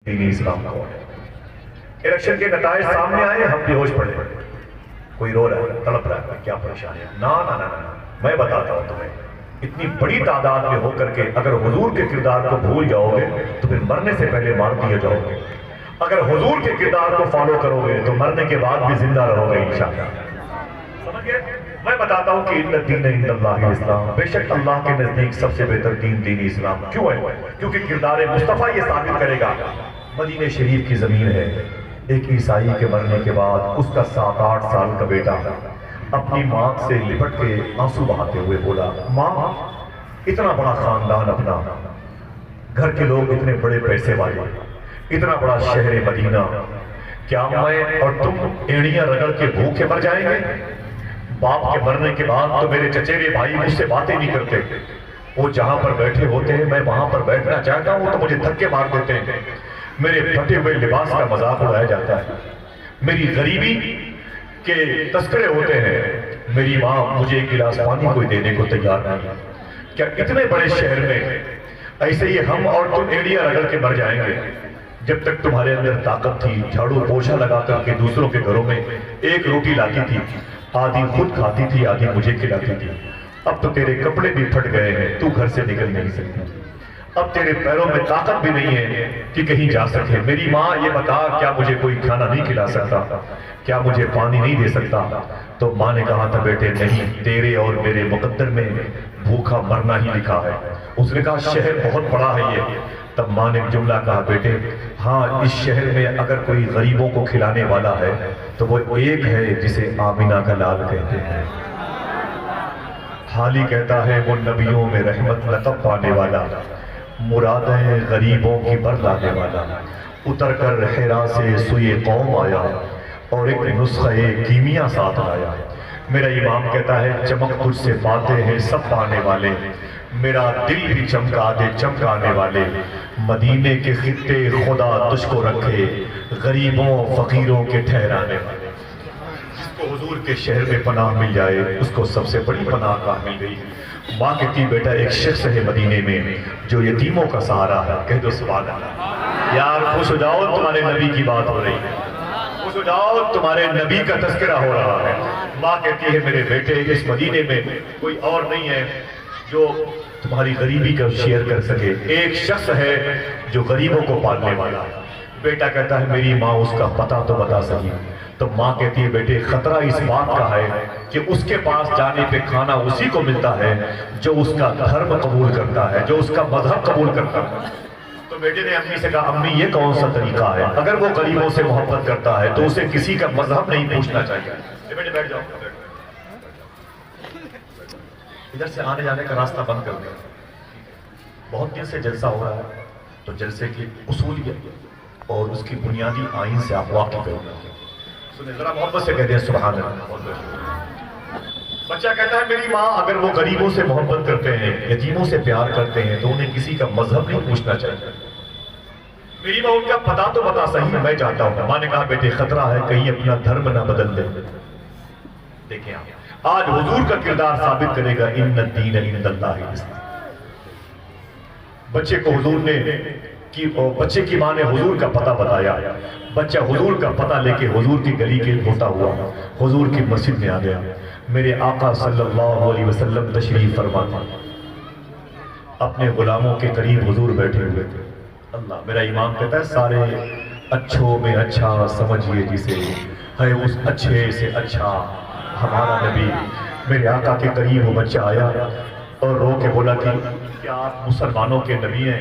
دینی اسلام کون ہے؟ الیکشن کے نتائج سامنے آئے، ہم بے ہوش پڑے، کوئی رو رہا ہے، تڑپ رہا ہے، کیا پریشانی ہے؟ نا نا نا نا، میں بتاتا ہوں تمہیں، اتنی بڑی تعداد میں ہو کر کے اگر حضور کے کردار کو بھول جاؤ گے تو پھر مرنے سے پہلے مار دیے جاؤ گے، اگر حضور کے کردار کو فالو کرو گے تو مرنے کے بعد بھی زندہ رہو گے انشاءاللہ۔ سمجھ گئے؟ میں بتاتا ہوں کہ ان الدین عند اللہ الاسلام، بے شک اللہ کے نزدیک سب سے بہتر دین دینی اسلام کیوں ہے؟ کیونکہ کردار مصطفیٰ یہ ثابت کرے گا، مدینہ شریف کی زمین ہے، ایک عیسائی کے مرنے کے بعد اس کا 7-8 سال کا بیٹا اپنی ماں سے لپٹ کے آنسو بہاتے ہوئے بولا، ماں اتنا بڑا خاندان اپنا، گھر کے لوگ اتنے بڑے پیسے والے، اتنا بڑا شہر مدینہ، کیا میں اور تم اینڑیاں رگڑ کے بھوکے مر جائیں گے؟ باپ کے مرنے کے بعد تو میرے چچیرے بھائی مجھ سے باتیں نہیں کرتے، وہ جہاں پر بیٹھے ہوتے ہیں میں وہاں پر بیٹھنا چاہتا ہوں تو مجھے دھکے مار دیتے ہیں، میرے پھٹے ہوئے لباس کا مذاق اڑایا جاتا ہے، میری غریبی کے تذکرے ہوتے ہیں، میری ماں مجھے ایک گلاس پانی کوئی دینے کو تیار نہیں۔ کیا اتنے بڑے شہر میں ایسے ہی ہم اور تم اینڑیاں رگڑ کے مر جائیں گے؟ جب تک تمہارے اندر طاقت تھی، جھاڑو پوچھا لگا کر کے دوسروں کے گھروں میں ایک روٹی لاتی تھی، آدھی خود کھاتی تھی آدھی مجھے کھلاتی تھی، اب تو تیرے کپڑے بھی پھٹ گئے ہیں، تو گھر سے نکل نہیں سکتی، اب تیرے پیروں میں طاقت بھی نہیں ہے کہ کہیں جا سکے، میری ماں یہ بتا کیا مجھے کوئی کھانا نہیں کھلا سکتا، کیا مجھے پانی نہیں دے سکتا؟ تو ماں نے کہا تھا بیٹے نہیں، تیرے اور میرے مقدر میں بھوکا مرنا ہی لکھا ہے۔ اس نے کہا شہر بہت بڑا ہے یہ، تب ماں نے جملہ کہا بیٹے ہاں اس شہر میں اگر کوئی غریبوں کو کھلانے والا ہے تو وہ ایک ہے جسے آمینہ کا لال کہتے ہیں، حالی کہتا ہے وہ نبیوں میں رحمت لقب پانے والا، مرادیں غریبوں کی بر لانے والا، اتر کر حرا سے سوئے قوم آیا اور ایک نسخہ کیمیا ساتھ لایا، میرا امام کہتا ہے چمک تجھ سے پاتے ہیں سب پانے والے، میرا دل بھی چمکا دے چمکانے والے، مدینے کے خطے خدا تجھ کو رکھے، غریبوں فقیروں کے ٹھہرانے والے۔ جس کو حضور کے شہر میں پناہ مل جائے اس کو سب سے بڑی پناہ گاہ مل گئی۔ ماں کہتی بیٹا ایک شخص ہے مدینے میں جو یتیموں کا سہارا ہے، کہہ دو سبحان اللہ۔ یار خوش ہو جاؤ تمہارے نبی کی بات ہو رہی ہے، خوش ہو جاؤ تمہارے نبی کا تذکرہ ہو رہا ہے۔ ماں کہتی ہے میرے بیٹے اس مدینے میں کوئی اور نہیں ہے جو تمہاری غریبی کا شیئر کر سکے، ایک شخص ہے جو غریبوں کو پالنے والا ہے۔ بیٹا کہتا ہے میری ماں اس کا پتہ تو بتا سکی، تو ماں کہتی ہے بیٹے خطرہ اس بات کا ہے کہ اس کے پاس جانے پہ کھانا اسی کو ملتا ہے جو اس کا دھرم قبول کرتا ہے، جو اس کا مذہب قبول کرتا ہے۔ تو بیٹے نے امی سے کہا امی یہ کون سا طریقہ ہے؟ اگر وہ غریبوں سے محبت کرتا ہے تو اسے کسی کا مذہب نہیں پوچھنا چاہیے۔ بیٹے بیٹھ جاؤ، ادھر سے آنے جانے کا راستہ بند کر دیں، بہت دن سے جلسہ ہو رہا ہے تو جلسے کی اصولیت اور اس کی بنیادی آئین سے آپ واقف ہو گئے، سنیں ذرا محبت سے کہہ دیں سبحان اللہ۔ بچہ کہتا ہے میری ماں اگر وہ غریبوں سے محبت کرتے ہیں، یتیموں سے پیار کرتے ہیں تو انہیں کسی کا مذہب نہیں پوچھنا چاہیے۔ میری ماں ان کا پتہ تو بتا صحیح میں چاہتا ہوں۔ ماں نے کہا بیٹے خطرہ ہے کہیں اپنا دھرم نہ بدل دے۔ دیکھیں آج حضور کا کردار ثابت کرے گا ان الدین عند اللہ الاسلام۔ بچے کو حضور نے بچے کی ماں نے حضور کا پتہ بتایا، بچہ حضور کا پتہ لے کے حضور کی گلی کے ہوتا ہوا حضور کی مسجد میں آ گیا۔ میرے آقا صلی اللہ علیہ وسلم تشریف فرما تھا، اپنے غلاموں کے قریب حضور بیٹھے ہوئے تھے۔ اللہ میرا امام کہتا ہے سارے اچھوں میں اچھا سمجھیے جسے ہے اس اچھے سے اچھا ہمارا نبی۔ میرے آقا کے قریب وہ بچہ آیا اور رو کے بولا کہ کیا آپ مسلمانوں کے نبی ہیں؟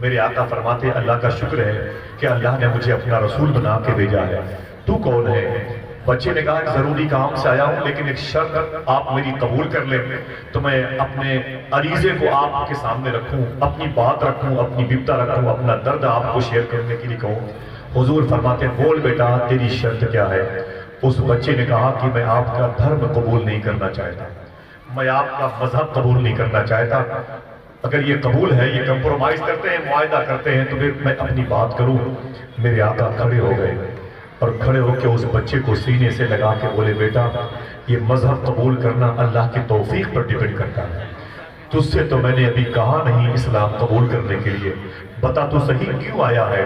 میرے آقا فرماتے اللہ کا شکر ہے کہ اللہ نے مجھے اپنا رسول بنا کے بھیجا ہے، تو کون ہے؟ بچے نے کہا ایک ضروری کام سے آیا ہوں لیکن ایک شرط آپ میری قبول کر لیں تو میں اپنے عریضے کو آپ کے سامنے رکھوں، اپنی بات رکھوں، اپنی بپتا رکھوں، اپنا درد آپ کو شیئر کرنے کے لیے کہوں۔ حضور فرماتے ہیں بول بیٹا تیری شرط کیا ہے؟ اس بچے نے کہا کہ میں آپ کا دھرم قبول نہیں کرنا چاہتا، میں آپ کا مذہب قبول نہیں کرنا چاہتا، اگر یہ قبول ہے یہ کمپرومائز کرتے ہیں معاہدہ کرتے ہیں تو پھر میں اپنی بات کروں۔ میرے آقا کھڑے ہو گئے اور کھڑے ہو کے اس بچے کو سینے سے لگا کے بولے بیٹا یہ مذہب قبول کرنا اللہ کی توفیق پر ڈیپینڈ کرتا ہے، تجھ سے تو میں نے ابھی کہا نہیں اسلام قبول کرنے کے لیے، بتا تو صحیح کیوں آیا ہے؟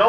9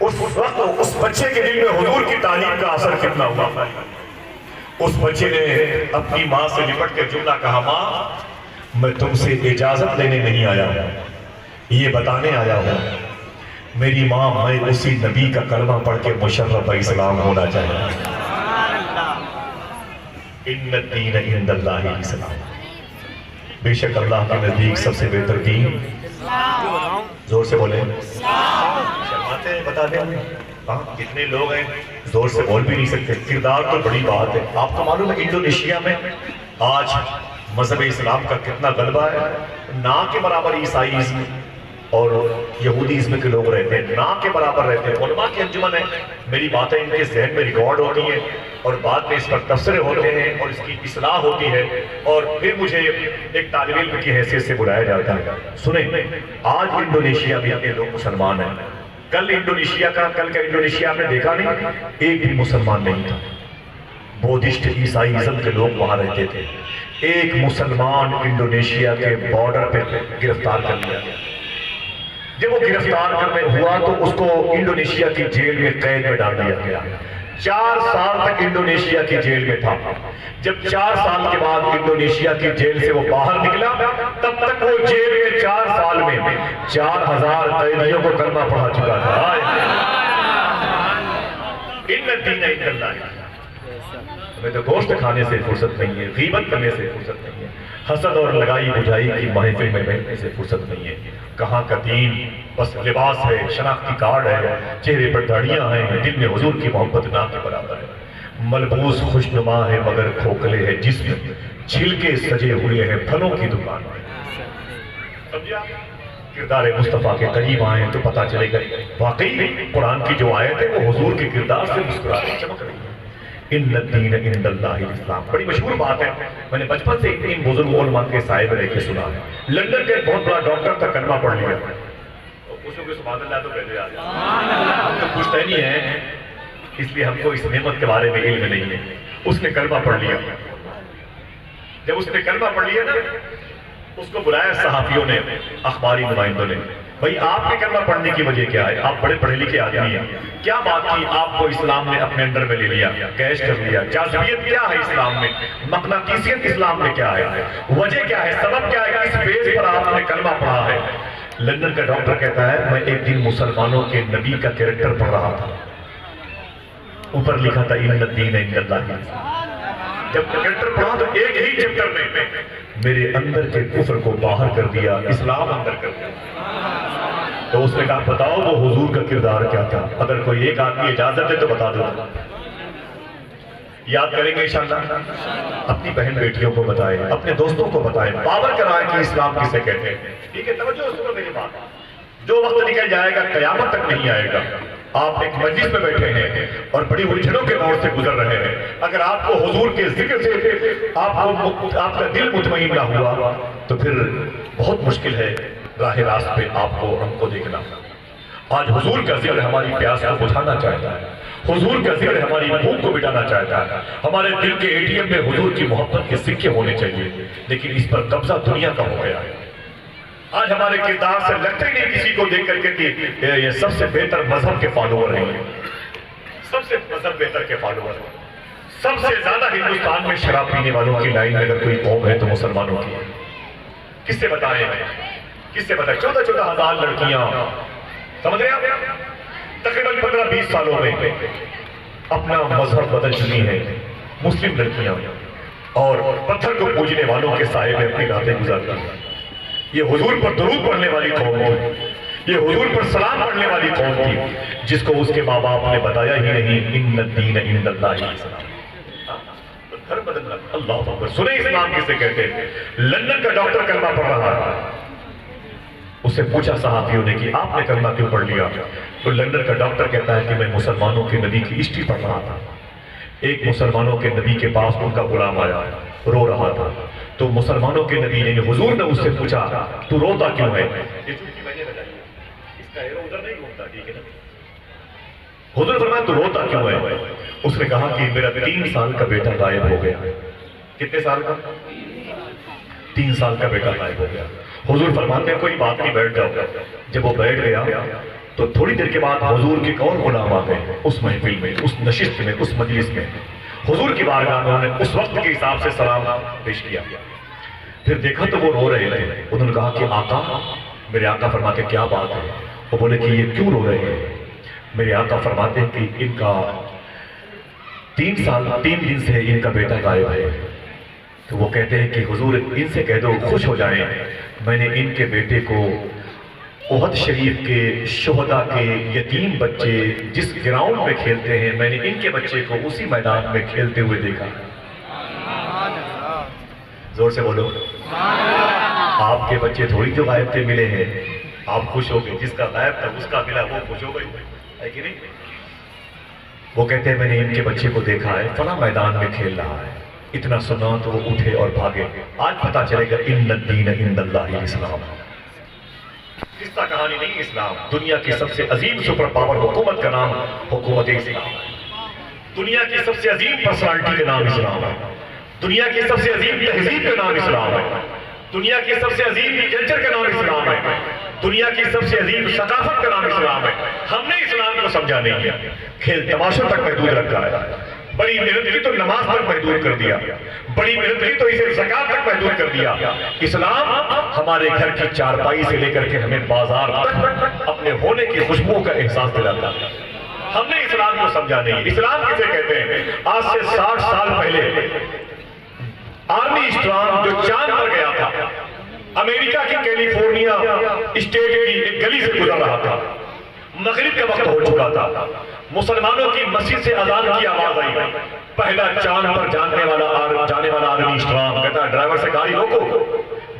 اس وقت اس بچے کے دل میں حضور کی تعلیم کا اثر کتنا ہوا. اس بچے نے اپنی ماں سے لپٹ کے جملہ کہا, ماں میں تم سے اجازت لینے نہیں آیا ہوں, یہ بتانے آیا ہوں میری ماں میں اسی نبی کا کلمہ پڑھ کے مشرف اسلام ہونا چاہیے. ان الدین عند اللہ الاسلام, بے شک اللہ کے نزدیک سب سے بہتر دین, زور سے بولیں, شرماتے ہیں بتا دیں کتنے لوگ ہیں زور سے بول بھی نہیں سکتے. کردار تو بڑی بات ہے. آپ کو معلوم ہے انڈونیشیا میں آج مذہب اسلام کا کتنا غلبہ ہے. نہ کے برابر عیسائیزم اور یہودیزم کے لوگ رہتے ہیں, نہ کے برابر رہتے ہیں. علماء کی انجمن ہے, میری باتیں ان کے ذہن میں ریکارڈ ہوتی ہیں اور بعد میں اس پر تبصرے ہوتے ہیں اور اس کی اصلاح ہوتی ہے اور پھر مجھے ایک طالب علم کی حیثیت سے بلایا جاتا ہے. سنیں, آج انڈونیشیا میں اتنے لوگ مسلمان ہیں. کل کا انڈونیشیا میں دیکھا نہیں, ایک بھی مسلمان نہیں تھا. بودھسٹ عیسائیزم کے لوگ وہاں رہتے تھے. ایک مسلمان انڈونیشیا کے بارڈر پہ گرفتار کر لیا گیا. جب وہ گرفتار کرنے ہوا تو اس کو انڈونیشیا کی جیل میں قید میں ڈال دیا گیا. 4 سال تک انڈونیشیا کی جیل میں تھا. جب 4 سال کے بعد انڈونیشیا کی جیل سے وہ باہر نکلا, تب تک وہ جیل میں 4 سال میں 4000 قیدیوں کو کلمہ پڑھا چکا تھا. ان الدین عند اللہ, ہمیں تو گوشت کھانے سے فرصت نہیں ہے, غیبت کرنے سے فرصت نہیں ہے, حسد اور لگائی بجائی کی محفل میں بیٹھنے سے فرصت نہیں ہے. کہاں کا دین, بس لباس ہے, شناختی کارڈ ہے, چہرے پر داڑیاں ہیں, دل میں حضور کی محبت نہ کے برابر ہے. ملبوس خوشنما ہے مگر کھوکھلے ہے جسم, چھلکے سجے ہوئے ہیں پھلوں کی دکان. سمجھا, کردار مصطفیٰ کے قریب آئیں تو پتہ چلے گا واقعی قرآن کی جو آیت ہے وہ حضور کے کردار سے مسکراتی چمک رہی ہے. ان الدین عند اللہ الاسلام, بڑی مشہور بات ہے. میں نے بچپن سے ان بزرگ علماء کے سائے میں رہ کے سنا ہے. لندن کا ایک بہت بڑا ڈاکٹر تھا, کلمہ پڑھ لیا. پوچھو کہ سبحان اللہ تو پہلے آ جائے. ہم تو پوچھتے نہیں ہیں اس لیے ہم کو اس نعمت کے بارے میں علم نہیں ہے. اس نے کلمہ پڑھ لیا. جب اس نے کلمہ پڑھ لیا نا, اس کو بلایا صحافیوں نے, اخباری نمائندوں نے, بھئی آپ کے کلمہ پڑھنے کی وجہ کیا ہے؟ آپ بڑے پڑھے لکھے آدمی ہیں, کیا بات کی آپ کو اسلام نے اپنے اندر میں لے لیا, کیش کر لیا؟ جاذبیت کیا ہے اسلام میں؟ مقناطیسیت اسلام میں کیا ہے؟ وجہ کیا ہے؟ سبب کیا ہے؟ کس بیس پر آپ نے کلمہ پڑھا ہے؟ لندن کا ڈاکٹر کہتا ہے میں ایک دن مسلمانوں کے نبی کا کریکٹر پڑھ رہا تھا, اوپر لکھا تھا ان الدین عند اللہ. جب کریکٹر پڑھا تو ایک ہی چیپٹر میں میرے اندر کے کفر کو باہر کر دیا, اسلام اندر کر دیا. تو اس نے کہا بتاؤ وہ حضور کا کردار کیا تھا؟ اگر کوئی ایک آدمی اجازت دے تو بتا دو. یاد کریں گے انشاءاللہ, اپنی بہن بیٹیوں کو بتائیں, اپنے دوستوں کو بتائیں, باور کرائیں کہ اسلام کسے کہتے ہیں. ٹھیک ہے, توجہ سنو میری بات. جو وقت نکل جائے گا قیامت تک نہیں آئے گا. آپ ایک مجلس میں بیٹھے ہیں اور بڑی الجھنوں کے دور سے گزر رہے ہیں. اگر آپ کو حضور کے ذکر سے آپ کا دل مطمئن نہ ہوا تو پھر بہت مشکل ہے راہ راست پہ آپ کو ہم کو دیکھنا. آج حضور کا ذکر ہماری پیاس کو بجھانا چاہتا ہے, حضور کا ذکر ہماری بھوک کو مٹانا چاہتا ہے. ہمارے دل کے اے ٹی ایم میں حضور کی محبت کے سکے ہونے چاہیے, لیکن اس پر قبضہ دنیا کا ہو گیا ہے. آج ہمارے کردار سے لگتا ہی نہیں کسی کو دیکھ کر کے کہ یہ سب سے بہتر مذہب کے فالوور ہیں, سب سے مذہب بہتر کے فالوور ہیں. سب سے زیادہ ہندوستان میں شراب پینے والوں کی لائن میں اگر کوئی قوم ہے تو مسلمانوں کی ہے. کس سے بتائیں, کس سے بتائیں؟ 14,000 لڑکیاں, سمجھ رہے ہیں آپ, تقریباً 15-20 سالوں میں اپنا مذہب بدل چکی ہیں. مسلم لڑکیاں اور پتھر کو پوجنے والوں کے سائے میں اپنی راتیں گزارتی ہیں. یہ حضور پر درود پڑھنے والی قوم تھی, یہ حضور پر سلام پڑھنے والی قوم تھی, جس کو اس کے ماں باپ نے بتایا ہی نہیں ان الدین عند اللہ الاسلام. گھر بدلنا, اللہ اکبر. سنیں اسلام کسے کہتے ہیں. لندن کا ڈاکٹر کلمہ پڑھ رہا ہے, اسے پوچھا صحافیوں نے کہ آپ نے کلمہ کیوں پڑھ لیا؟ تو لندن کا ڈاکٹر کہتا ہے کہ میں مسلمانوں کے نبی کی ہسٹری پڑھ رہا تھا. ایک مسلمانوں کے نبی کے پاس ان کا غلام آیا, رو رہا تھا. تو مسلمانوں کے نبی یعنی حضور نے اس سے پوچھا تو روتا کیوں ہے؟ حضور فرمایا تو روتا کیوں ہے؟ اس نے کہا کہ میرا 3 سال کا بیٹا غائب ہو گیا. کتنے سال کا؟ 3 سال کا بیٹا غائب ہو گیا. حضور فرماتے ہیں کوئی بات نہیں, بیٹھ جاؤ. جب وہ بیٹھ گیا تو تھوڑی دیر کے بعد حضور کے اور غلام آ گئے اس محفل میں، اس نشست میں، اس مجلس میں۔ حضور کی بارگاہ میں انہوں نے اس وقت کے حساب سے سلام پیش کیا، پھر دیکھا تو وہ رو رہے تھے۔ انہوں نے کہا کہ آقا، میرے آقا فرماتے کیا بات ہے؟ وہ بولے کہ یہ کیوں رو رہے ہیں؟ میرے آقا فرماتے کہ ان کا 3 دن سے ان کا بیٹا غائب ہے۔ تو وہ کہتے ہیں کہ حضور ان سے کہہ دو خوش ہو جائیں، میں نے ان کے بیٹے کو احد شریف کے شہداء کے یتیم بچے جس گراؤنڈ میں کھیلتے ہیں، میں نے ان کے بچے کو اسی میدان میں کھیلتے ہوئے دیکھا۔ زور سے بولو، آپ کے بچے تھوڑی جو غائب تھے ملے ہیں، آپ خوش ہو گئے، جس کا غائب تھا اس کا ملا وہ خوش ہو گئی ہے کہ نہیں؟ وہ کہتے ہیں میں نے ان کے بچے کو دیکھا ہے، فلاں میدان میں کھیل رہا ہے۔ اتنا سنا تو وہ اٹھے اور بھاگے۔ آج پتا چلے گا ان الدین عند اللہ الاسلام، قصہ کہانی نہیں اسلام۔ دنیا کی سب سے عظیم سپر پاور حکومت کا نام حکومت اسلام ہے، دنیا کی سب سے عظیم پرسنالٹی کا نام اسلام ہے، دنیا کی سب سے عظیم تہذیب کا نام اسلام ہے، دنیا کی سب سے عظیم کلچر کا نام اسلام ہے، دنیا کی سب سے عظیم ثقافت کا نام اسلام ہے۔ ہم نے اسلام کو سمجھا نہیں ہے، کھیل تماشوں تک محدود رکھا ہے، بڑی محنت کی تو نماز تک محدود کر دیا، بڑی محنت کی تو اسے زکات تک محدود کر دیا۔ اسلام ہمارے گھر کی چارپائی سے لے کر کے ہمیں بازار تک اپنے ہونے کی خوشبو کا احساس دلاتا ہے۔ ہم نے اسلام کو سمجھا نہیں۔ اسلام کسے کہتے ہیں؟ آج سے 60 سال پہلے آرمی اسٹرانگ جو چاند پر گیا تھا، امریکہ کی کیلیفورنیا اسٹیٹ کی ایک گلی سے گزر رہا تھا، مغرب کا وقت ہو چکا تھا، مسلمانوں کی مسجد سے اذان کی آواز آئی، پہلا چاند پر جانے والا آرمی اسٹرانگ کہتا ہے ڈرائیور سے گاڑی روکو۔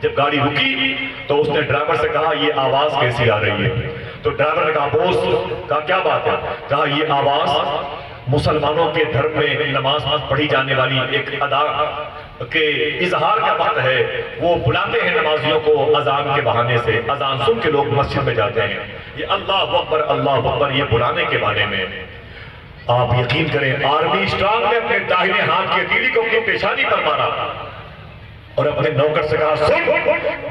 جب گاڑی رکی تو اس نے ڈرائیور سے کہا یہ آواز کیسی آ رہی ہے؟ تو ڈرائیور نے کہا بوس، کہا کیا بات ہے؟ کہا یہ آواز مسلمانوں کے دھرم میں نماز پڑھی جانے والی ایک ادا کے اظہار کا وقت ہے، وہ بلاتے ہیں نمازیوں کو اذان کے بہانے سے، اذان سن کے لوگ مسجد میں جاتے ہیں، یہ اللہ اکبر یہ بلانے کے بارے میں۔ آپ یقین کریں آرمی اسٹرانگ نے اپنے داہنے ہاتھ کی ہتھیلی کو اپنی پیشانی پر مارا اور اپنے نوکر سے کہا سن،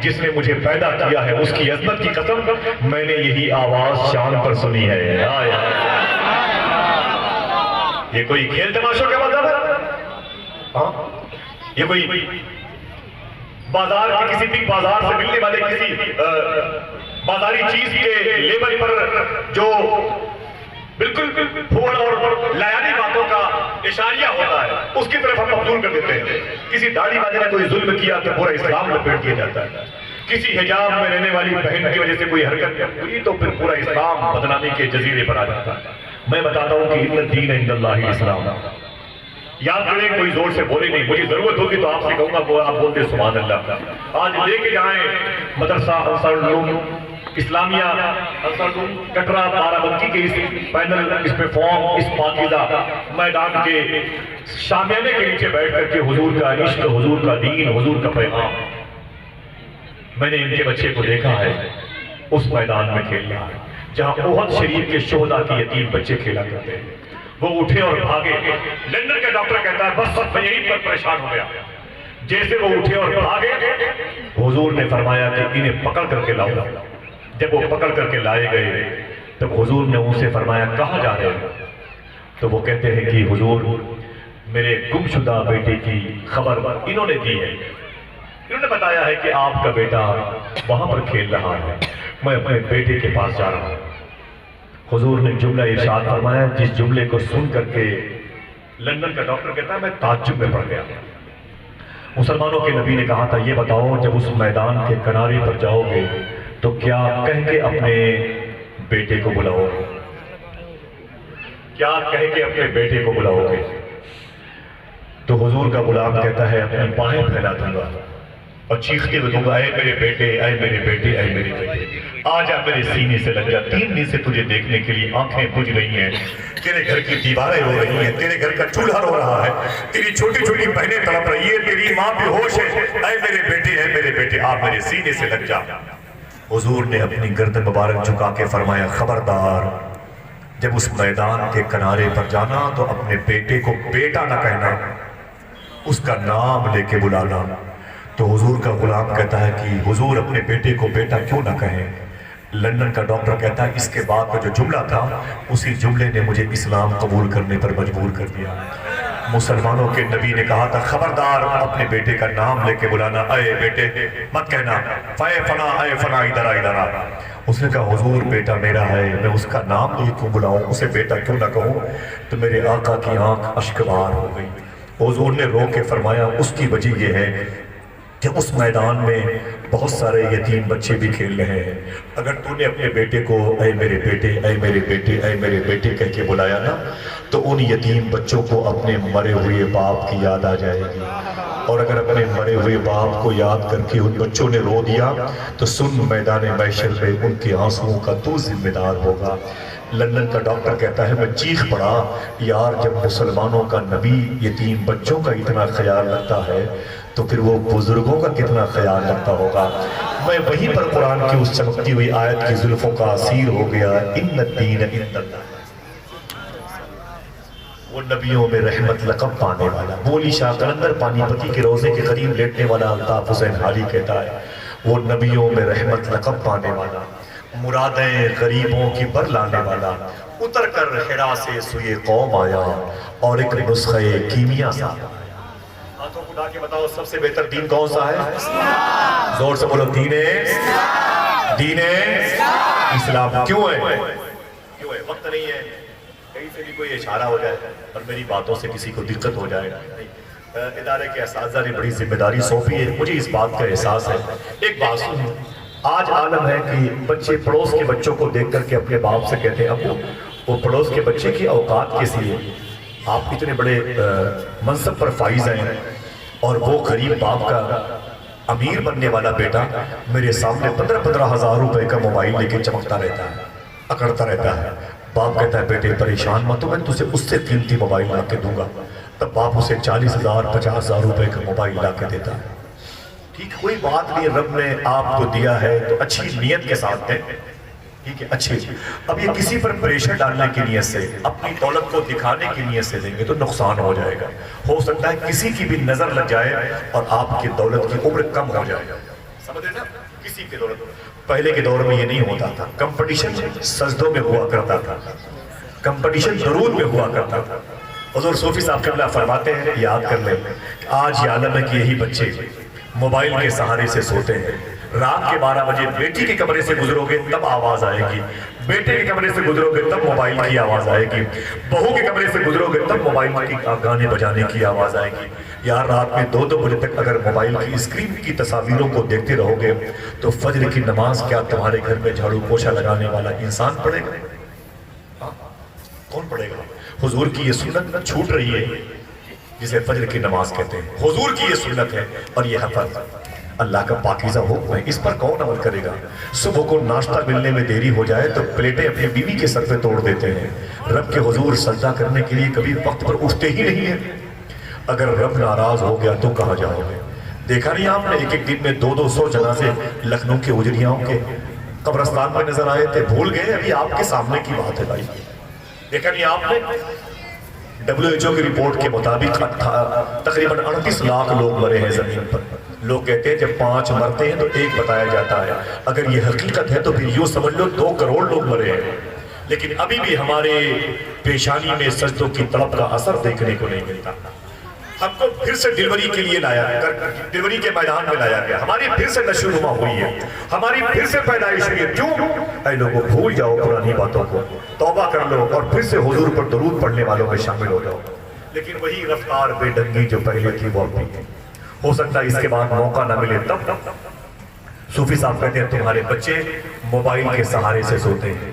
جس نے مجھے پیدا کیا ہے اس کی عظمت کی قسم میں نے یہی آواز چاند پر سنی ہے۔ یہ کوئی کھیل تماشوں کا مطلب ہے؟ یہ کوئی بازار کی کسی بھی بازار سے ملنے والے کسی بازاری چیز کے لیبل پر جو بالکل پھوڑ اور لیانی باتوں کا اشاریہ ہوتا ہے اس کی طرف ہم مبذول کر دیتے ہیں۔ کسی داڑھی والے نے کوئی ظلم کیا تو پورا اسلام لپیٹ دیا جاتا ہے، کسی حجاب میں رہنے والی بہن کی وجہ سے کوئی حرکت ہوئی تو پھر پورا اسلام بدنامی کے جزیرے پر آ جاتا ہے۔ میں بتاتا ہوں کہ ان الدین عند اللہ الاسلام، یاد کریں کوئی زور سے بولے نہیں، مجھے ضرورت ہوگی تو آپ سے کہوں گا وہ آپ بولتے سبحان اللہ۔ آج لے کے جائیں مدرسہ انصار العلوم اسلامیہ انصار العلوم کٹرا بارہ بنکی کے اس پینل، اس پہ فارم، اس پاکیزہ میدان کے شامیانے کے نیچے بیٹھ کر کے حضور کا عشق، حضور کا دین، حضور کا پیغام، میں نے ان کے بچے کو دیکھا ہے اس میدان میں کھیل رہا ہے جہاں احد شریف کے شہداء کے یتیم بچے کھیلا کرتے ہیں۔ وہ اٹھے اور بھاگے۔ لندن کا ڈاکٹر کہتا ہے بس میں یہیں پر پریشان ہو گیا۔ جیسے وہ اٹھے اور بھاگے حضور نے فرمایا کہ انہیں پکڑ کر کے لاؤ۔ جب وہ پکڑ کر کے لائے گئے تب حضور نے ان سے فرمایا کہاں جا رہے ہیں؟ تو وہ کہتے ہیں کہ حضور میرے گمشدہ بیٹے کی خبر انہوں نے دی ہے، انہوں نے بتایا ہے کہ آپ کا بیٹا وہاں پر کھیل رہا ہے، میں اپنے بیٹے کے پاس جا رہا ہوں۔ حضور نے جملہ ارشاد فرمایا جس جملے کو سن کر کے لندن کا ڈاکٹر کہتا ہے میں تعجب میں پڑ گیا۔ مسلمانوں کے نبی نے کہا تھا یہ بتاؤ جب اس میدان کے کنارے پر جاؤ گے تو کیا کہہ کے اپنے بیٹے کو بلاؤ گے؟ کیا کہہ کے اپنے بیٹے کو بلاؤ گے؟ تو حضور کا غلام کہتا ہے اپنی باہیں پھیلا دوں گا اور چیختے ہوئے دوں گا اے میرے بیٹے، اے میرے بیٹے، اے میرے بیٹے، آ جا میرے سینے سے لگ جا۔ 3 دن سے تجھے دیکھنے کے لیے آنکھیں بجھ رہی ہیں، تیرے گھر کی دیواریں رو رہی ہیں، تیرے گھر کا چولہا رو رہا ہے، تیری چھوٹی چھوٹی بہنیں تڑپ رہی ہیں، تیری ماں بے ہوش ہے، اے میرے بیٹے، اے میرے بیٹے، آ میرے سینے سے لگ جا۔ حضور نے اپنی گردن مبارک جھکا کے فرمایا خبردار، جب اس میدان کے کنارے پر جانا تو اپنے بیٹے کو بیٹا نہ کہنا، اس کا نام لے کے بلانا۔ تو حضور کا غلام کہتا ہے کہ حضور اپنے بیٹے کو بیٹا کیوں نہ کہیں؟ لندن کا ڈاکٹر کہتا ہے اس کے بعد کا جو جملہ تھا اسی جملے نے مجھے اسلام قبول کرنے پر مجبور کر دیا۔ مسلمانوں کے نبی نے کہا تھا خبردار اپنے بیٹے کا نام لے کے بلانا، اے بیٹے مت کہنا فے فنا اے فنا ادھر آ ادھر آ۔ اس نے کہا حضور بیٹا میرا ہے، میں اس کا نام لے کیوں بلاؤں، اسے بیٹا کیوں نہ کہوں؟ تو میرے آقا کی آنکھ اشکبار ہو گئی۔ حضور نے رو کے فرمایا اس کی وجہ یہ ہے کہ اس میدان میں بہت سارے یتیم بچے بھی کھیل رہے ہیں، اگر تو نے اپنے بیٹے کو اے میرے بیٹے اے میرے بیٹے اے میرے بیٹے کہہ کے بلایا نا تو ان یتیم بچوں کو اپنے مرے ہوئے باپ کی یاد آ جائے گی، اور اگر اپنے مرے ہوئے باپ کو یاد کر کے ان بچوں نے رو دیا تو سن میدان محشر میں ان کے آنسوؤں کا تو ذمہ دار ہوگا۔ لندن کا ڈاکٹر کہتا ہے میں چیخ پڑا یار جب مسلمانوں کا نبی یتیم بچوں کا اتنا خیال رکھتا ہے تو پھر وہ بزرگوں کا کتنا خیال رکھتا ہوگا۔ میں وہیں پر قرآن کی اس چمکتی ہوئی آیت کی زلفوں کا اسیر ہو گیا، ان الدین عند اللہ، وہ نبیوں میں رحمت لقب پانے والا۔ بولی شاہ قلندر پانی پتی کے روزے کے قریب لیٹنے والا الطاف حسین حالی کہتا ہے وہ نبیوں میں رحمت لقب پانے والا، مرادیں غریبوں کی بر لانے والا، اتر کر حرا سے سوئے قوم آیا اور ایک نسخہ کیمیا سا۔ ہاتھوں کو اٹھا کے بتاؤ سب سے بہتر دین کون سا ہے؟ زور سے بولو دین اسلام۔ کیوں ہے؟ وقت نہیں ہے کہیں سے بھی کوئی اشارہ ہو جائے اور میری باتوں سے کسی کو دقت ہو جائے۔ ادارے کے اساتذہ نے بڑی ذمہ داری سونپی ہے، مجھے اس بات کا احساس ہے۔ ایک بات سنو، آج عالم ہے کہ بچے پڑوس کے بچوں کو دیکھ کر کے اپنے باپ سے کہتے ہیں ابو وہ پڑوس کے بچے کی اوقات کیسی ہے، آپ اتنے بڑے منصب پر فائز ہیں اور وہ غریب باپ کا امیر بننے والا بیٹا میرے سامنے 15,000 روپے کا موبائل لے کے چمکتا رہتا ہے، اکڑتا رہتا ہے۔ باپ کہتا ہے بیٹے پریشان مت ہو، میں تجھے اس سے قیمتی موبائل لا کے دوں گا۔ تب باپ اسے 40,000 50,000 روپے کا موبائل لا کے دیتا ہے۔ ٹھیک کوئی بات نہیں، رب نے آپ کو دیا ہے تو اچھی نیت کے ساتھ دیں، ٹھیک ہے اچھی۔ اب یہ کسی پر پریشر ڈالنے کی نیت سے اپنی دولت کو دکھانے کی نیت سے دیں گے تو نقصان ہو جائے گا، ہو سکتا ہے کسی کی بھی نظر لگ جائے اور آپ کی دولت کی عمر کم ہو جائے گا، سمجھ رہے نا؟ کسی کی دولت پہلے کے دور میں یہ نہیں ہوتا تھا، کمپٹیشن سجدوں میں ہوا کرتا تھا، کمپٹیشن درود میں ہوا کرتا تھا۔ حضور صوفی صاحب قبلہ فرماتے ہیں یاد کر لیں آج یہ عالم ہے کہ یہی بچے موبائل کے سہارے سے سوتے ہیں، رات کے 12 بجے بیٹی کے کمرے سے گزرو گے تب آواز آئے گی، بیٹے کے کمرے سے گزرو گے تب موبائل کی آواز آئے گی، بہو کے کمرے سے گزرو گے تب موبائل کی گانے بجانے کی آواز آئے گی۔ یار رات میں 2 بجے تک اگر موبائل کی اسکرین کی تصاویروں کو دیکھتے رہو گے تو فجر کی نماز کیا تمہارے گھر میں جھاڑو پوچھا لگانے والا انسان پڑھے گا؟ کون پڑھے گا؟ حضور کی یہ سنت چھوٹ رہی ہے جسے فجر کی نماز کہتے ہیں، حضور کی یہ سنت ہے اور یہ حفظ اللہ کا پاکیزہ حکم ہے، اس پر کون عمل کرے گا؟ صبح کو ناشتہ ملنے میں دیری ہو جائے تو پلیٹیں اپنی بیوی کے سر پہ توڑ دیتے ہیں، رب کے حضور سجدہ کرنے کے لیے کبھی وقت پر اٹھتے ہی نہیں ہیں۔ اگر رب ناراض ہو گیا تو کہاں جاؤ گے؟ دیکھا نہیں آپ نے ایک دن میں 200 جنازے لکھنؤ کے اجریاؤں کے قبرستان میں نظر آئے تھے، بھول گئے؟ ابھی آپ کے سامنے کی بات ہے بھائی، دیکھا نہیں آپ نے؟ WHO کی رپورٹ کے مطابق تقریباً 38 لاکھ لوگ مرے ہیں زمین پر۔ لوگ کہتے ہیں جب 5 مرتے ہیں تو 1 بتایا جاتا ہے، اگر یہ حقیقت ہے تو پھر یوں سمجھ لو 2 کروڑ لوگ مرے ہیں، لیکن ابھی بھی ہمارے پیشانی میں سجدوں کی طلب کا اثر دیکھنے کو نہیں ملتا۔ ہم کو پھر سے ڈیلیوری کے لیے ڈیلیوری کے میدان میں لایا گیا، ہماری پھر سے نشو نما ہوئی ہے، ہماری پھر سے پیدائش ہوئی ہے۔ کیوں؟ اے لوگوں بھول جاؤ پرانی باتوں کو، توبہ کر لو اور پھر سے حضور پر درود پڑھنے والوں میں شامل ہو جاؤ۔ لیکن وہی رفتار بے ڈنگی جو پہلے تھی وہ اب بھی ہے، ہو سکتا ہے اس کے بعد موقع نہ ملے تب۔ صوفی صاحب کہتے ہیں تمہارے بچے موبائل کے سہارے سے سوتے ہیں،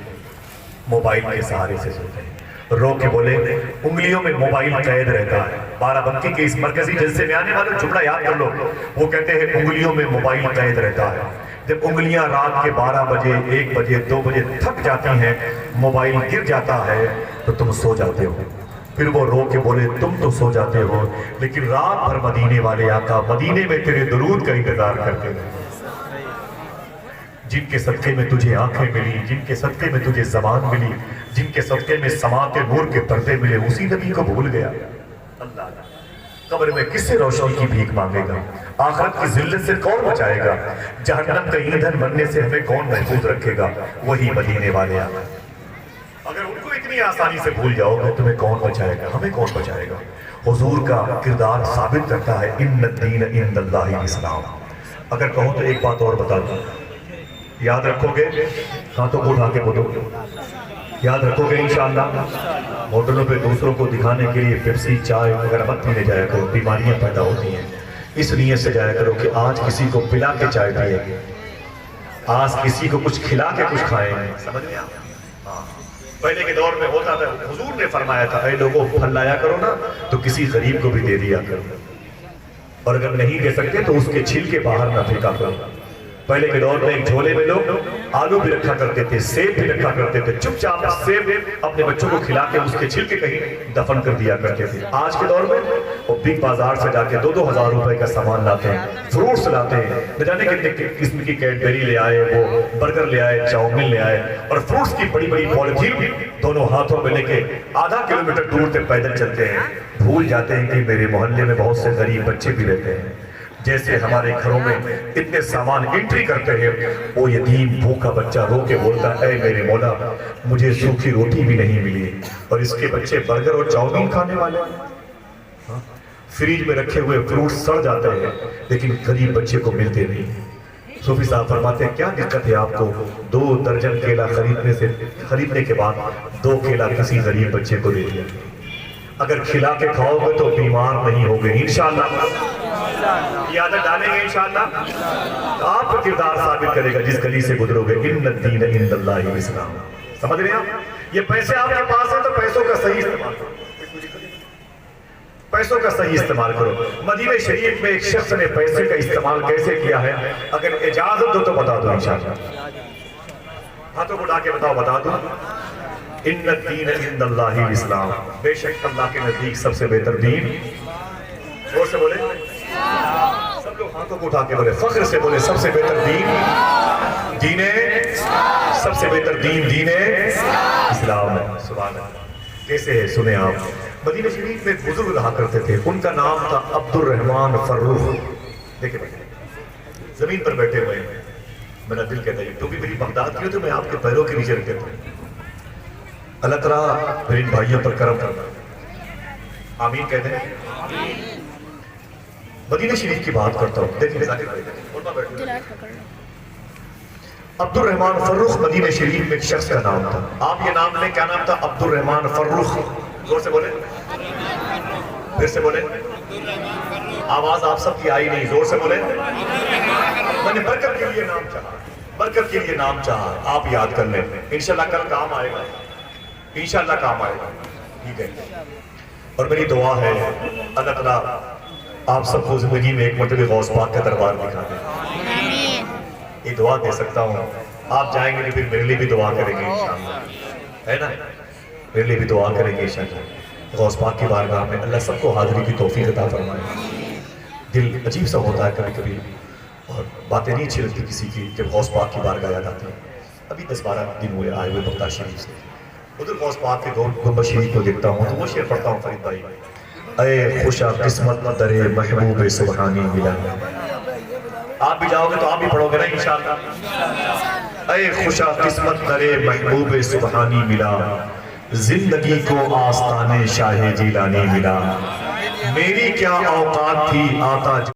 موبائل کے سہارے سے سوتے ہیں۔ رو کے بولے انگلیوں میں موبائل قید رہتا ہے۔ بارہ بنکی کے اس مرکزی جلسے میں آنے والے جملہ یاد کر لو، وہ کہتے ہیں انگلیوں میں موبائل قید رہتا ہے۔ جب انگلیاں رات کے 12 بجے 1 بجے 2 بجے تھک جاتی ہیں، موبائل گر جاتا ہے تو تم سو جاتے ہو۔ پھر وہ رو کے بولے تم تو سو جاتے ہو لیکن رات بھر مدینے والے آقا مدینے میں تیرے درود کا انتظار کرتے ہیں، جن کے صدقے میں تجھے آنکھیں ملی، جن کے صدقے میں تجھے زبان ملی، جن کے صدقے میں سماعت نور کے پردے ملے، اسی نبی کو بھول گیا۔ اللہ قبر میں کس سے روشنی کی بھیک مانگے گا؟ آخرت کی ذلت سے کون بچائے گا؟ جہنم کا ایندھن بننے سے ہمیں کون محفوظ رکھے گا؟ وہی مدینے والے آقا۔ اگر ان کو اتنی آسانی سے بھول جاؤ گے تمہیں کون بچائے گا؟ ہمیں کون بچائے گا؟ حضور کا کردار ثابت کرتا ہے ان الدین عند اللہ الاسلام۔ اگر کہو تو ایک بات اور بتا دوں، یاد رکھو گے؟ ہاتھوں کو اٹھا کے بولو، یاد رکھو گے انشاءاللہ؟ ہوٹلوں پہ دوسروں کو دکھانے کے لیے پیپسی چائے وغیرہ مت پینے جایا کرو، بیماریاں پیدا ہوتی ہیں۔ اس نیت سے جایا کرو کہ آج کسی کو پلا کے چائے پیئے گے، آج کسی کو کچھ کھلا کے کچھ کھائیں گے۔ سمجھ گئے آپ؟ پہلے کے دور میں ہوتا تھا، حضور نے فرمایا تھا اے لوگوں پھل لایا کرو نا تو کسی غریب کو بھی دے دیا کرو، اور اگر نہیں دے سکتے تو اس کے چھلکے باہر نہ پھینکا کرو۔ پہلے کے دور میں ایک جھولے میں لوگ آلو بھی رکھا کرتے تھے، سیب بھی رکھا کرتے تھے، چپ چاپ سیب اپنے بچوں کو کھلا کے اس کے چھلکے کہیں دفن کر دیا کرتے تھے۔ آج کے دور میں وہ بگ بازار سے جا کے 2,000 روپے کا سامان لاتے ہیں، فروٹس لاتے ہیں، نہ جانے کتنے قسم کی کیڈبری لے آئے، وہ برگر لے آئے، چاؤمین لے آئے، اور فروٹس کی بڑی بڑی پولیتھین دونوں ہاتھوں میں لے کے آدھا کلومیٹر دور تک پیدل چلتے ہیں۔ بھول جاتے ہیں کہ میرے محلے میں بہت سے غریب بچے بھی رہتے ہیں، جیسے ہمارے گھروں میں اتنے سامان انٹری کرتے ہیں، وہ یتیم بھوکا بچہ رو کے بولتا ہے اے میرے مولا مجھے سوکھی روٹی بھی نہیں ملی، اور اس کے بچے برگر اور چاؤمین کھانے والے ہیں۔ فریج میں رکھے ہوئے فروٹ سڑ جاتے ہیں لیکن غریب بچے کو ملتے نہیں۔ صوفی صاحب فرماتے ہیں کیا دقت ہے آپ کو 2 درجن کیلا خریدنے کے بعد 2 کیلا کسی غریب بچے کو دے دیا؟ اگر کھلا کے کھاؤ گے تو بیمار نہیں ہوگے انشاءاللہ، یہ عادت ڈالیں گے انشاءاللہ، آپ کا کردار ثابت کرے گا جس گلی سے گزرو گے ان الدین عند اللہ الاسلام۔ سمجھ رہے ہیں آپ؟ یہ پیسے آپ کے پاس ہیں تو پیسوں کا صحیح استعمال کرو، پیسوں کا صحیح استعمال کرو۔ مدینہ شریف میں ایک شخص نے پیسے کا استعمال کیسے کیا ہے، اگر اجازت دو تو بتا دو انشاءاللہ، ہاتھوں کو اٹھا کے بتا دو۔ ان الدین عند اللہ الاسلام، بے شک اللہ کے نزدیک سب سے بہتر دین، زور سے بولے، سب لوگ ہاتھوں کو اٹھا کے بولے، فخر سے بولے سب سے بہتر دین سب سے بہتر دین اسلام ہے۔ سبحان اللہ، کیسے ہے سنیں آپ؟ مدینہ شریف میں بزرگ رہا کرتے تھے، ان کا نام تھا عبد الرحمن فروخ۔ دیکھیں زمین پر بیٹھے ہوئے ہیں، میرا دل کہتا ہے ٹوپی میری بغداد کی ہو تو میں آپ کے پیروں کے نیچے رکھ دیتا ہوں۔ اللہ تعالیٰ میرے ان بھائیوں پر کرم کرنا، آمین کہتے ہیں۔ مدینہ شریف کی بات کرتا ہوں، دیکھیں عبد الرحمن فروخ مدینہ شریف میں ایک شخص کا نام تھا۔ آپ یہ نام لیں، کیا نام تھا؟ عبد الرحمن فروخ۔ زور سے بولیں، پھر سے بولیں، آواز آپ سب کی آئی نہیں، زور سے بولیں۔ میں نے برکت کے لیے نام چاہا، برکت کے لیے نام چاہا، آپ یاد کر لیں، انشاءاللہ کل کام آئے گا، انشاءاللہ کام آئے گا، ٹھیک ہے؟ اور میری دعا ہے اللہ تعالیٰ آپ سب کو زندگی میں ایک مرتبہ غوث پاک کا دربار دکھا دیں۔ یہ دعا دے سکتا ہوں، آپ جائیں گے تو پھر میرے لیے بھی دعا کریں گے انشاءاللہ، ہے نا؟ میرے لیے بھی دعا کریں گے انشاءاللہ۔ غوث پاک کی بارگاہ میں اللہ سب کو حاضری کی توفیق عطا فرمائے۔ دل عجیب سا ہوتا ہے کبھی کبھی، اور باتیں نہیں اچھی لگتی کسی کی جب غوث پاک کی بارگاہ یاد آتی ہے۔ ابھی 10-12 دن ہوئے آئے ہوئے بغداد شریف سے، ادھر غوث پاک کے گنبد شریف کو دیکھتا ہوں تو وہ شعر پڑھتا ہوں فرید بھائی، اے خوشا قسمت در محبوب سبحانی ملا۔ آپ بھی جاؤ گے تو آپ بھی پڑھو گے نا انشاءاللہ۔ اے خوشا قسمت در محبوب سبحانی ملا، زندگی کو آستانے شاہ جیلانی ملا، میری کیا اوقات تھی آتا